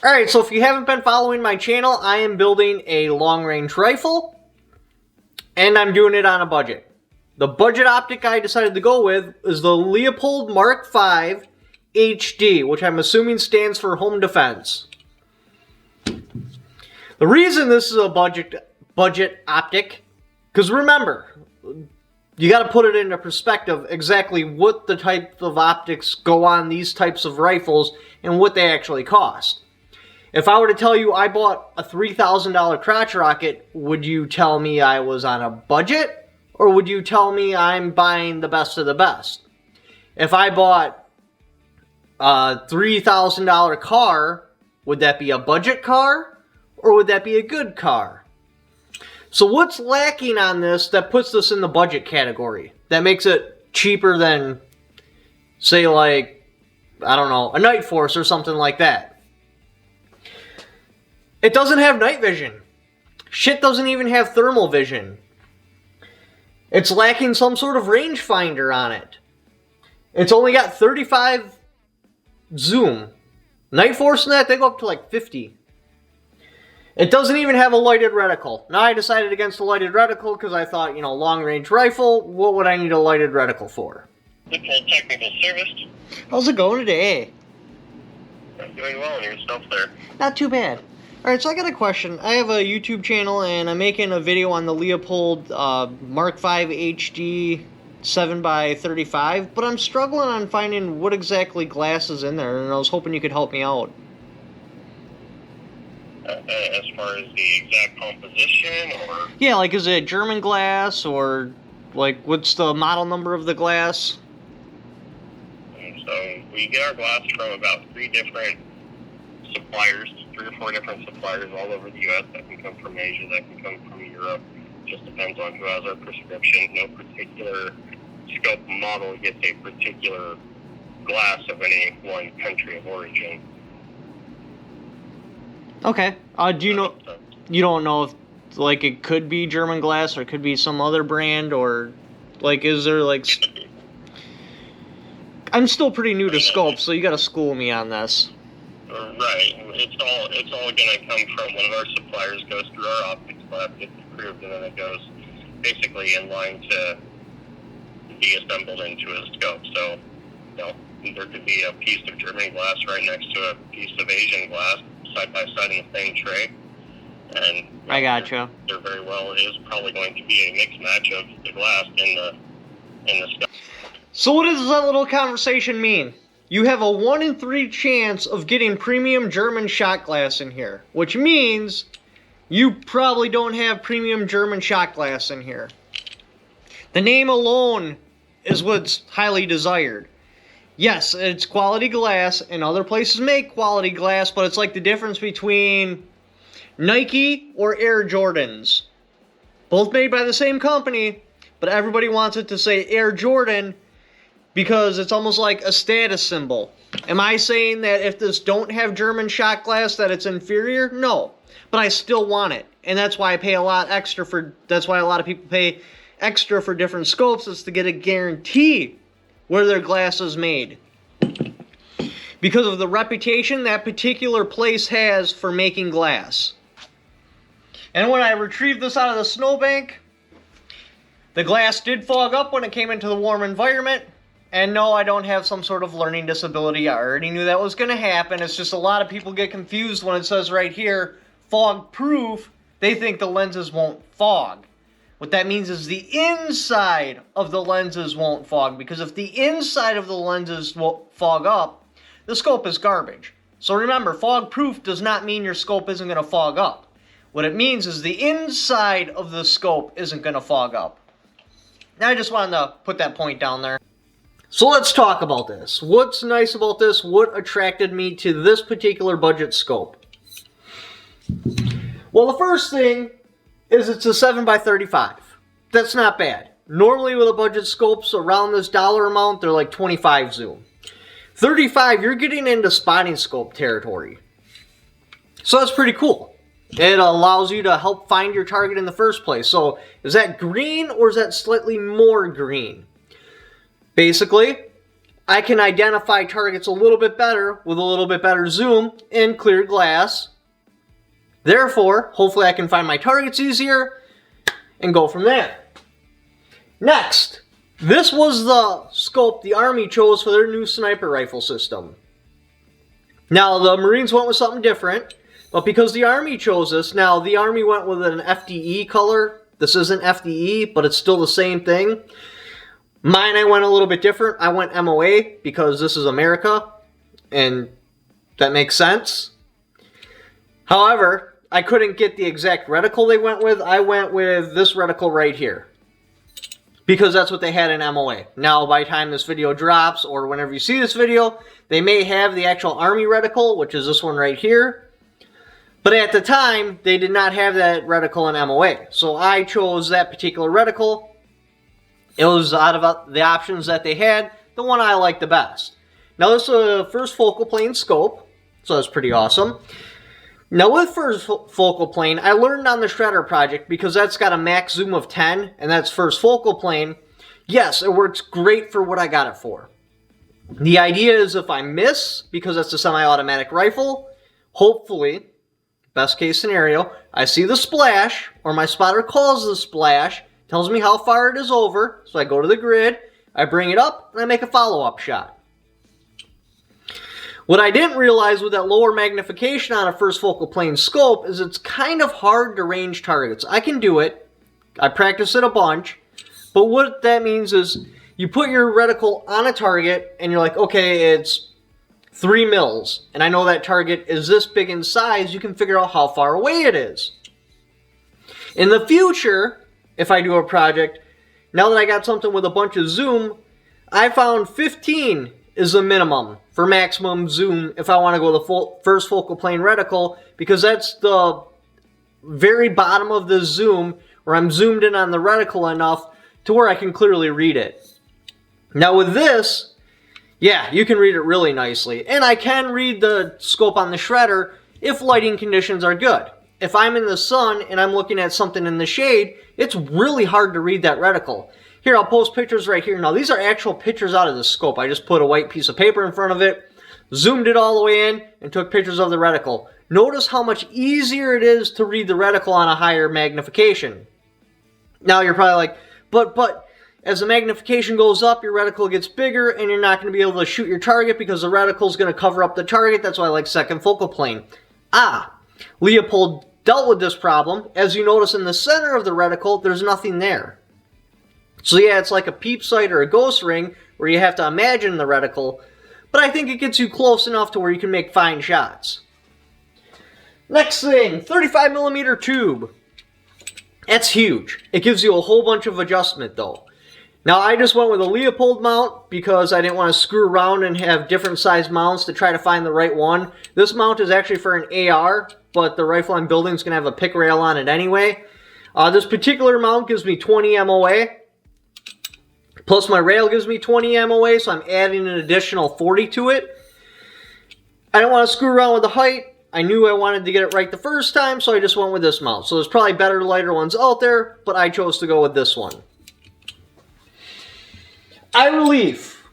Alright, so if you haven't been following my channel, I am building a long-range rifle, and I'm doing it on a budget. The budget optic I decided to go with is the Leupold Mark V HD, which I'm assuming stands for Home Defense. The reason this is a budget optic, because remember, you got to put it into perspective exactly what the type of optics go on these types of rifles and what they actually cost. If I were to tell you I bought a $3,000 crotch rocket, would you tell me I was on a budget? Or would you tell me I'm buying the best of the best? If I bought a $3,000 car, would that be a budget car? Or would that be a good car? So what's lacking on this that puts this in the budget category? That makes it cheaper than, say, like, I don't know, a Night Force or something like that. It doesn't have night vision. Shit doesn't even have thermal vision. It's lacking some sort of rangefinder on it. It's only got 35 zoom. Night Force and that, they go up to like 50. It doesn't even have a lighted reticle. Now I decided against a lighted reticle because I thought, you know, long-range rifle, what would I need a lighted reticle for? Looking technical service. How's it going today? I'm doing well on yourself there. Not too bad. Alright, so I got a question. I have a YouTube channel and I'm making a video on the Leupold Mark V HD 7x35, but I'm struggling on finding what exactly glass is in there, and I was hoping you could help me out. As far as the exact composition, or? Yeah, like is it German glass, or like what's the model number of the glass? So we get our glass from about 3 different suppliers, 3 or 4 different suppliers all over the U.S. That can come from Asia, that can come from Europe. Just depends on who has our prescription. No particular scope model gets a particular glass of any one country of origin. Okay. Do you know? You don't know if like it could be German glass or it could be some other brand, or like is there like? I'm still pretty new to scopes, so you got to school me on this. Right. It's all going to come from one of our suppliers, goes through our optics lab, gets approved, and then it goes basically in line to be assembled into a scope. So, you know, there could be a piece of German glass right next to a piece of Asian glass, side by side in the same tray. And I gotcha. There very well is probably going to be a mixed match of the glass in the scope. So what does that little conversation mean? You have a 1 in 3 chance of getting premium German shot glass in here, which means you probably don't have premium German shot glass in here. The name alone is what's highly desired. Yes, it's quality glass, and other places make quality glass, but it's like the difference between Nike or Air Jordans. Both made by the same company, but everybody wants it to say Air Jordan because it's almost like a status symbol. Am I saying that if this don't have German shot glass that it's inferior? No. But I still want it. And that's why I pay a lot extra for, that's why a lot of people pay extra for different scopes, is to get a guarantee where their glass is made. Because of the reputation that particular place has for making glass. And when I retrieved this out of the snowbank, the glass did fog up when it came into the warm environment. And no, I don't have some sort of learning disability. I already knew that was going to happen. It's just a lot of people get confused when it says right here, fog proof. They think the lenses won't fog. What that means is the inside of the lenses won't fog. Because if the inside of the lenses won't fog up, the scope is garbage. So remember, fog proof does not mean your scope isn't going to fog up. What it means is the inside of the scope isn't going to fog up. Now I just wanted to put that point down there. So let's talk about this. What's nice about this? What attracted me to this particular budget scope? Well, the first thing is it's a 7x35. That's not bad. Normally with a budget scopes around this dollar amount, they're like 25 zoom. 35, you're getting into spotting scope territory. So that's pretty cool. It allows you to help find your target in the first place. So is that green or is that slightly more green? Basically, I can identify targets a little bit better with a little bit better zoom and clear glass. Therefore, hopefully I can find my targets easier and go from there. Next, this was the scope the Army chose for their new sniper rifle system. Now, the Marines went with something different, but because the Army chose this, now the Army went with an FDE color. This isn't FDE, but it's still the same thing. Mine, I went a little bit different. I went MOA because this is America, and that makes sense. However, I couldn't get the exact reticle they went with. I went with this reticle right here, because that's what they had in MOA. Now, by the time this video drops, or whenever you see this video, they may have the actual Army reticle, which is this one right here. But at the time, they did not have that reticle in MOA. So I chose that particular reticle. It was out of the options that they had, the one I liked the best. Now, this is a first focal plane scope, so that's pretty awesome. Now, with first focal plane, I learned on the Shredder project, because that's got a max zoom of 10, and that's first focal plane. Yes, it works great for what I got it for. The idea is if I miss, because that's a semi-automatic rifle, hopefully, best case scenario, I see the splash, or my spotter calls the splash, tells me how far it is over, so I go to the grid, I bring it up, and I make a follow-up shot. What I didn't realize with that lower magnification on a first focal plane scope is it's kind of hard to range targets. I can do it, I practice it a bunch, but what that means is you put your reticle on a target, and you're like, okay, it's 3 mils, and I know that target is this big in size, you can figure out how far away it is. In the future, if I do a project, now that I got something with a bunch of zoom, I found 15 is the minimum for maximum zoom if I want to go with the first focal plane reticle, because that's the very bottom of the zoom where I'm zoomed in on the reticle enough to where I can clearly read it. Now with this, yeah, you can read it really nicely, and I can read the scope on the Shredder if lighting conditions are good. If I'm in the sun and I'm looking at something in the shade, it's really hard to read that reticle. Here, I'll post pictures right here. Now, these are actual pictures out of the scope. I just put a white piece of paper in front of it, zoomed it all the way in, and took pictures of the reticle. Notice how much easier it is to read the reticle on a higher magnification. Now, you're probably like, but as the magnification goes up, your reticle gets bigger, and you're not going to be able to shoot your target because the reticle is going to cover up the target. That's why I like second focal plane. Leopold dealt with this problem. As you notice in the center of the reticle, there's nothing there. So yeah, it's like a peep sight or a ghost ring where you have to imagine the reticle, but I think it gets you close enough to where you can make fine shots. Next thing, 35mm tube. That's huge. It gives you a whole bunch of adjustment though. Now I just went with a Leopold mount because I didn't want to screw around and have different size mounts to try to find the right one. This mount is actually for an AR, but the rifle I'm building is going to have a pick rail on it anyway. This particular mount gives me 20 MOA. Plus my rail gives me 20 MOA, so I'm adding an additional 40 to it. I don't want to screw around with the height. I knew I wanted to get it right the first time, so I just went with this mount. So there's probably better, lighter ones out there, but I chose to go with this one. Eye relief.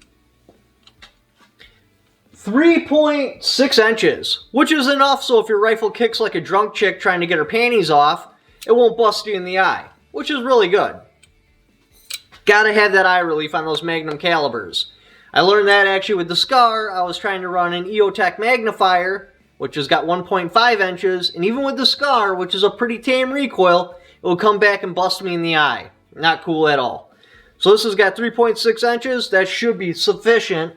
3.6 inches, which is enough so if your rifle kicks like a drunk chick trying to get her panties off, it won't bust you in the eye, which is really good. Gotta have that eye relief on those Magnum calibers. I learned that actually with the SCAR. I was trying to run an EOTech magnifier, which has got 1.5 inches, and even with the SCAR, which is a pretty tame recoil, it will come back and bust me in the eye. Not cool at all. So this has got 3.6 inches. That should be sufficient.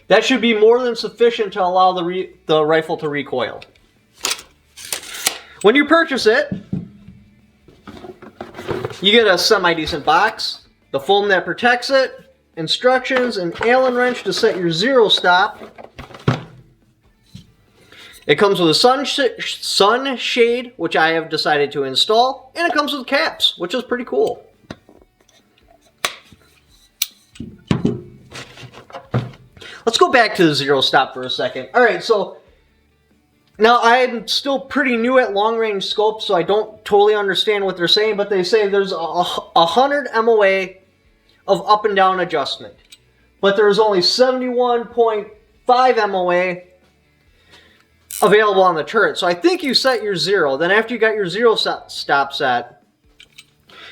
That should be more than sufficient to allow the rifle to recoil. When you purchase it, you get a semi-decent box, the foam that protects it, instructions, an Allen wrench to set your zero stop. It comes with a sun shade, which I have decided to install, and it comes with caps, which is pretty cool. Let's go back to the zero stop for a second. Alright, so Now, I'm still pretty new at long-range scopes, so I don't totally understand what they're saying, but they say there's 100 MOA of up and down adjustment. But there's only 71.5 MOA available on the turret. So I think you set your 0. Then after you got your 0 stop set,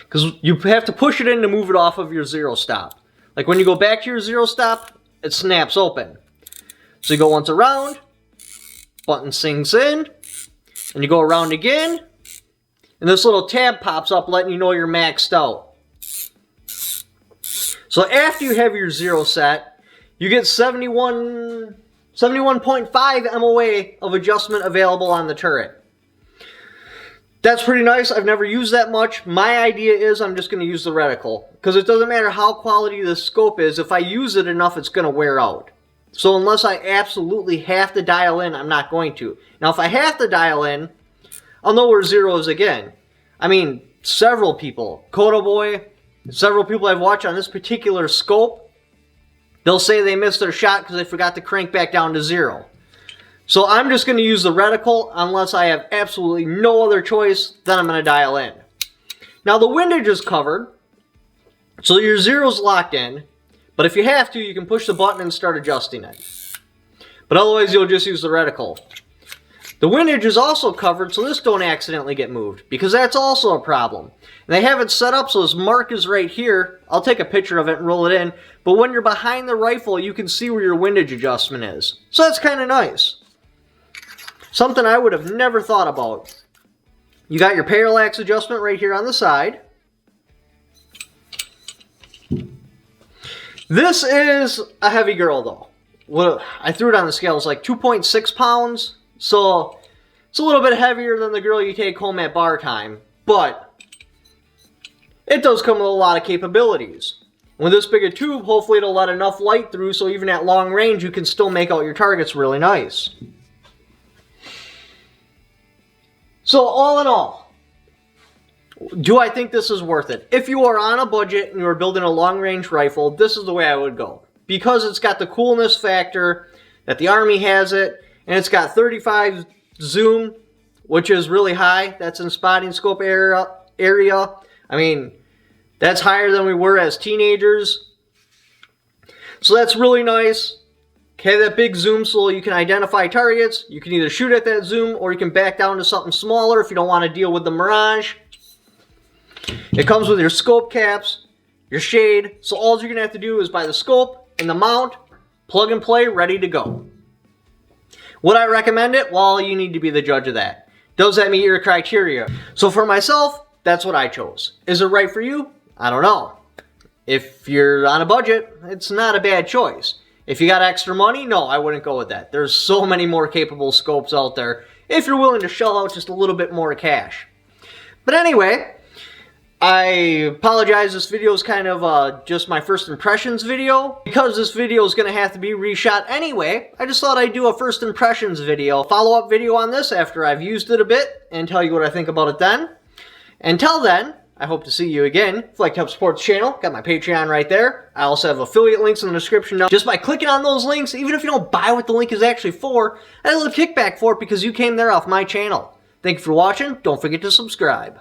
because you have to push it in to move it off of your 0 stop. Like when you go back to your 0 stop, it snaps open. So you go once around, button sinks in, and you go around again, and this little tab pops up letting you know you're maxed out. So after you have your 0 set, you get 71.5 MOA of adjustment available on the turret. That's pretty nice. I've never used that much. My idea is I'm just going to use the reticle, because it doesn't matter how quality the scope is. If I use it enough, it's going to wear out. So unless I absolutely have to dial in, I'm not going to. Now, if I have to dial in, I'll know where 0 is again. I mean, several people, Kodo Boy, several people I've watched on this particular scope, they'll say they missed their shot because they forgot to crank back down to 0. So I'm just going to use the reticle unless I have absolutely no other choice, then I'm going to dial in. Now the windage is covered, so your 0's locked in, but if you have to, you can push the button and start adjusting it. But otherwise you'll just use the reticle. The windage is also covered, so this don't accidentally get moved, because that's also a problem. And they have it set up so this mark is right here. I'll take a picture of it and roll it in, but when you're behind the rifle, you can see where your windage adjustment is. So that's kind of nice. Something I would have never thought about. You got your parallax adjustment right here on the side. This is a heavy girl though. Well, I threw it on the scale, it's like 2.6 pounds. So it's a little bit heavier than the girl you take home at bar time. But it does come with a lot of capabilities. With this big a tube, hopefully it'll let enough light through so even at long range you can still make out your targets really nice. So all in all, do I think this is worth it? If you are on a budget and you are building a long-range rifle, this is the way I would go. Because it's got the coolness factor that the Army has it, and it's got 35 zoom, which is really high. That's in spotting scope area. I mean, that's higher than we were as teenagers. So that's really nice. Okay, that big zoom so you can identify targets. You can either shoot at that zoom or you can back down to something smaller if you don't want to deal with the mirage. It comes with your scope caps, your shade. So all you're going to have to do is buy the scope and the mount, plug and play, ready to go. Would I recommend it? Well, you need to be the judge of that. Does that meet your criteria? So for myself, that's what I chose. Is it right for you? I don't know. If you're on a budget, it's not a bad choice. If you got extra money, no, I wouldn't go with that. There's so many more capable scopes out there if you're willing to shell out just a little bit more cash. But anyway, I apologize, this video is kind of just my first impressions video. Because this video is going to have to be reshot anyway, I just thought I'd do a first impressions video. Follow-up video on this after I've used it a bit and tell you what I think about it then. Until then, I hope to see you again. If you'd like to help support the channel, got my Patreon right there. I also have affiliate links in the description down. Just by clicking on those links, even if you don't buy what the link is actually for, I have a little kickback for it because you came there off my channel. Thank you for watching. Don't forget to subscribe.